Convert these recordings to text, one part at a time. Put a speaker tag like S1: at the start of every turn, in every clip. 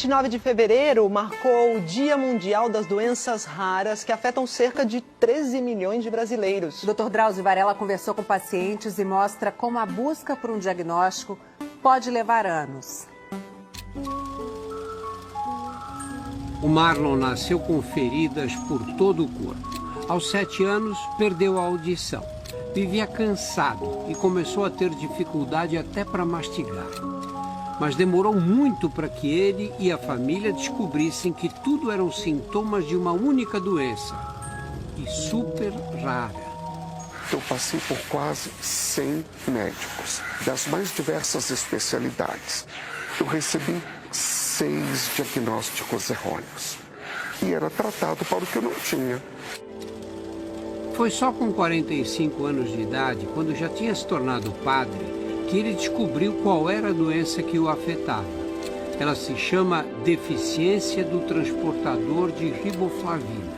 S1: 29 de fevereiro marcou o Dia Mundial das Doenças Raras, que afetam cerca de 13 milhões de brasileiros.
S2: O Dr. Drauzio Varela conversou com pacientes e mostra como a busca por um diagnóstico pode levar anos.
S3: O Marlon nasceu com feridas por todo o corpo. Aos 7 anos, perdeu a audição. Vivia cansado e começou a ter dificuldade até para mastigar. Mas demorou muito para que ele e a família descobrissem que tudo eram sintomas de uma única doença, e super rara.
S4: Eu passei por quase 100 médicos, das mais diversas especialidades. Eu recebi 6 diagnósticos errôneos e era tratado para o que eu não tinha.
S3: Foi só com 45 anos de idade, quando já tinha se tornado padre, que ele descobriu qual era a doença que o afetava. Ela se chama deficiência do transportador de riboflavina.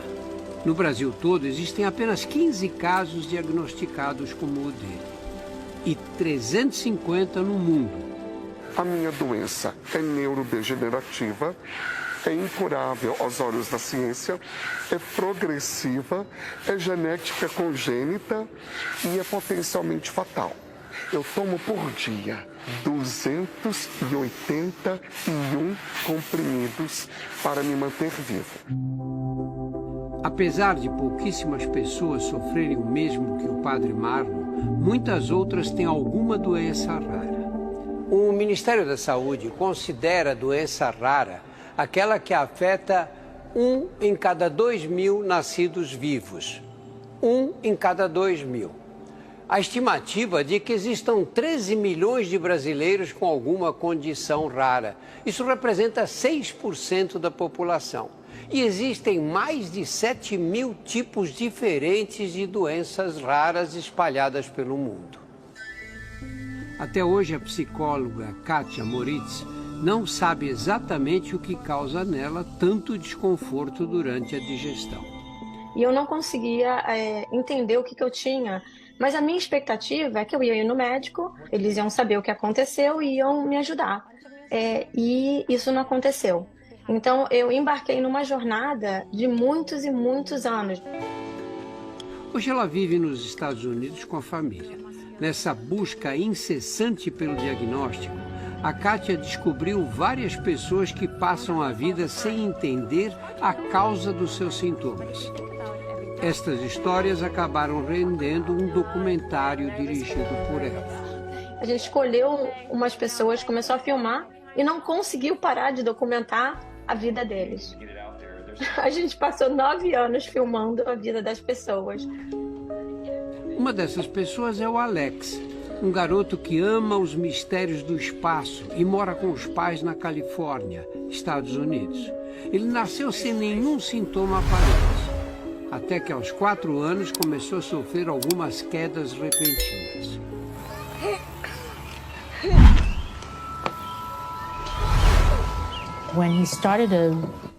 S3: No Brasil todo, existem apenas 15 casos diagnosticados como o dele, e 350 no mundo.
S4: A minha doença é neurodegenerativa, é incurável aos olhos da ciência, é progressiva, é genética congênita e é potencialmente fatal. Eu tomo por dia 281 comprimidos para me manter vivo.
S3: Apesar de pouquíssimas pessoas sofrerem o mesmo que o padre Marlon, muitas outras têm alguma doença rara. O Ministério da Saúde considera a doença rara aquela que afeta 1 em cada 2.000 nascidos vivos. 1 em cada 2.000. A estimativa é de que existam 13 milhões de brasileiros com alguma condição rara. Isso representa 6% da população. E existem mais de 7.000 tipos diferentes de doenças raras espalhadas pelo mundo. Até hoje, a psicóloga Kátia Moritz não sabe exatamente o que causa nela tanto desconforto durante a digestão.
S5: E eu não conseguia entender o que eu tinha. Mas a minha expectativa é que eu ia ir no médico, eles iam saber o que aconteceu e iam me ajudar. E isso não aconteceu. Então eu embarquei numa jornada de muitos e muitos anos.
S3: Hoje ela vive nos Estados Unidos com a família. Nessa busca incessante pelo diagnóstico, a Kátia descobriu várias pessoas que passam a vida sem entender a causa dos seus sintomas. Estas histórias acabaram rendendo um documentário dirigido por ela.
S5: A gente escolheu umas pessoas, começou a filmar e não conseguiu parar de documentar a vida deles. A gente passou 9 anos filmando a vida das pessoas.
S3: Uma dessas pessoas é o Alex, um garoto que ama os mistérios do espaço e mora com os pais na Califórnia, Estados Unidos. Ele nasceu sem nenhum sintoma aparente. Até que aos 4 anos começou a sofrer algumas quedas repentinas.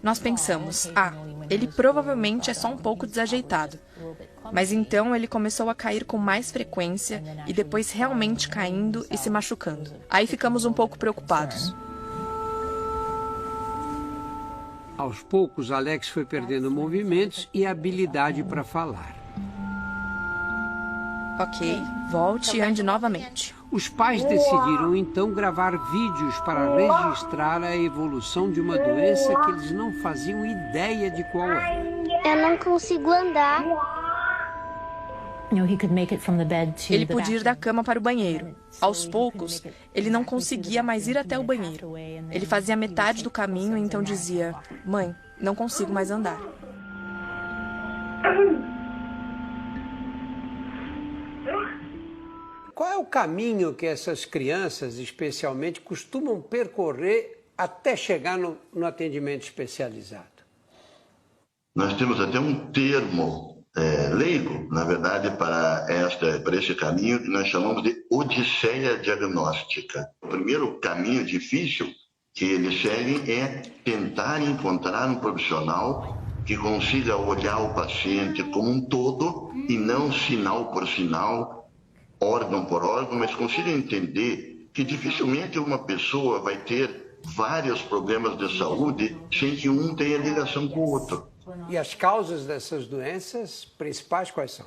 S6: Nós pensamos, ele provavelmente é só um pouco desajeitado. Mas então ele começou a cair com mais frequência e depois realmente caindo e se machucando. Aí ficamos um pouco preocupados.
S3: Aos poucos, Alex foi perdendo movimentos e habilidade para falar.
S6: Ok, volte e ande novamente.
S3: Os pais decidiram então gravar vídeos para registrar a evolução de uma doença que eles não faziam ideia de qual era.
S7: Eu não consigo andar.
S6: Ele podia ir da cama para o banheiro. Aos poucos, ele não conseguia mais ir até o banheiro. Ele fazia metade do caminho e então dizia: "Mãe, não consigo mais andar."
S3: Qual é o caminho que essas crianças, especialmente, costumam percorrer até chegar no atendimento especializado?
S8: Nós temos até um termo leigo, na verdade, para este caminho que nós chamamos de odisseia diagnóstica. O primeiro caminho difícil que eles seguem é tentar encontrar um profissional que consiga olhar o paciente como um todo e não sinal por sinal, órgão por órgão, mas consiga entender que dificilmente uma pessoa vai ter vários problemas de saúde sem que um tenha ligação com o outro.
S3: E as causas dessas doenças principais quais são?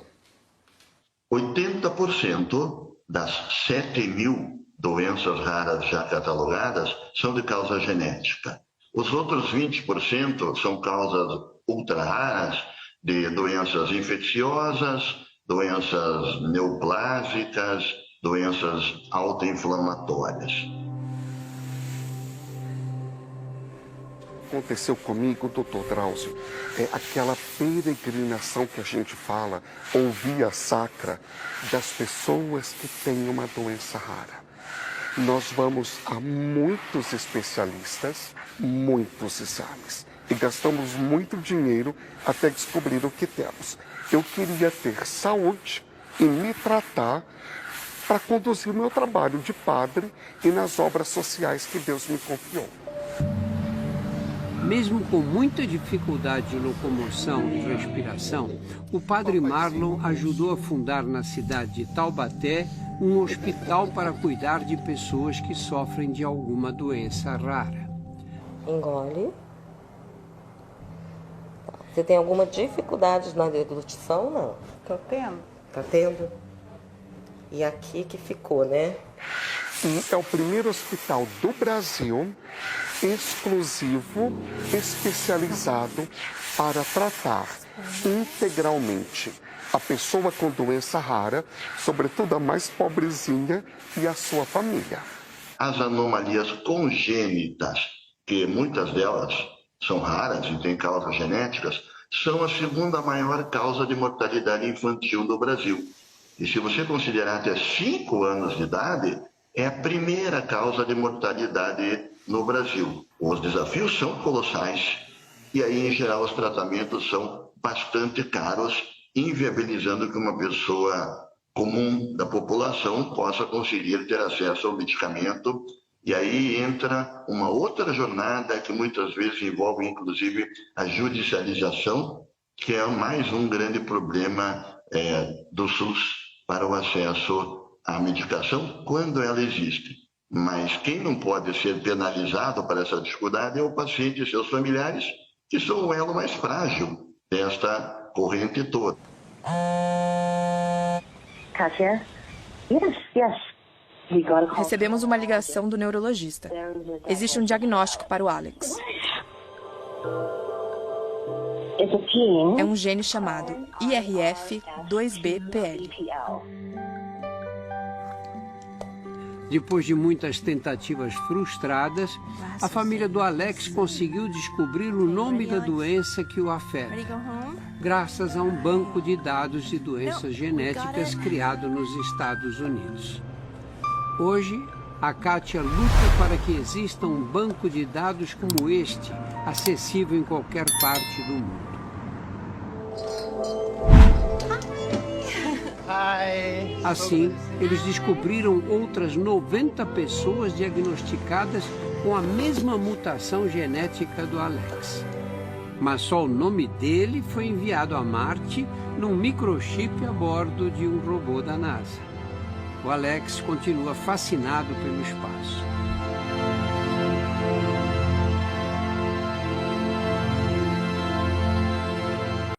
S8: 80% das 7.000 doenças raras já catalogadas são de causa genética. Os outros 20% são causas ultra raras de doenças infecciosas, doenças neoplásicas, doenças autoinflamatórias.
S4: Aconteceu comigo, doutor Drauzio, é aquela peregrinação que a gente fala, ou via sacra, das pessoas que têm uma doença rara. Nós vamos a muitos especialistas, muitos exames, e gastamos muito dinheiro até descobrir o que temos. Eu queria ter saúde e me tratar para conduzir o meu trabalho de padre e nas obras sociais que Deus me confiou.
S3: Mesmo com muita dificuldade de locomoção e respiração, o padre Marlon ajudou a fundar na cidade de Taubaté um hospital para cuidar de pessoas que sofrem de alguma doença rara.
S9: Engole. Você tem alguma dificuldade na deglutição, não?
S2: Tô tendo.
S9: Tá tendo? E aqui que ficou, né?
S4: E é o primeiro hospital do Brasil exclusivo, especializado para tratar integralmente a pessoa com doença rara, sobretudo a mais pobrezinha e a sua família.
S8: As anomalias congênitas, que muitas delas são raras e têm causas genéticas, são a segunda maior causa de mortalidade infantil do Brasil. E se você considerar até 5 anos de idade, é a primeira causa de mortalidade no Brasil. Os desafios são colossais e aí, em geral, os tratamentos são bastante caros, inviabilizando que uma pessoa comum da população possa conseguir ter acesso ao medicamento. E aí entra uma outra jornada que muitas vezes envolve, inclusive, a judicialização, que é mais um grande problema do SUS para o acesso à medicação quando ela existe. Mas quem não pode ser penalizado para essa dificuldade é o paciente e seus familiares, que são o elo mais frágil desta corrente toda.
S7: Kátia? Yes.
S6: Recebemos uma ligação do neurologista. Existe um diagnóstico para o Alex. É um gene chamado IRF2BPL.
S3: Depois de muitas tentativas frustradas, a família do Alex conseguiu descobrir o nome da doença que o afeta, graças a um banco de dados de doenças genéticas criado nos Estados Unidos. Hoje, a Kátia luta para que exista um banco de dados como este, acessível em qualquer parte do mundo. Assim, eles descobriram outras 90 pessoas diagnosticadas com a mesma mutação genética do Alex. Mas só o nome dele foi enviado a Marte num microchip a bordo de um robô da NASA. O Alex continua fascinado pelo espaço.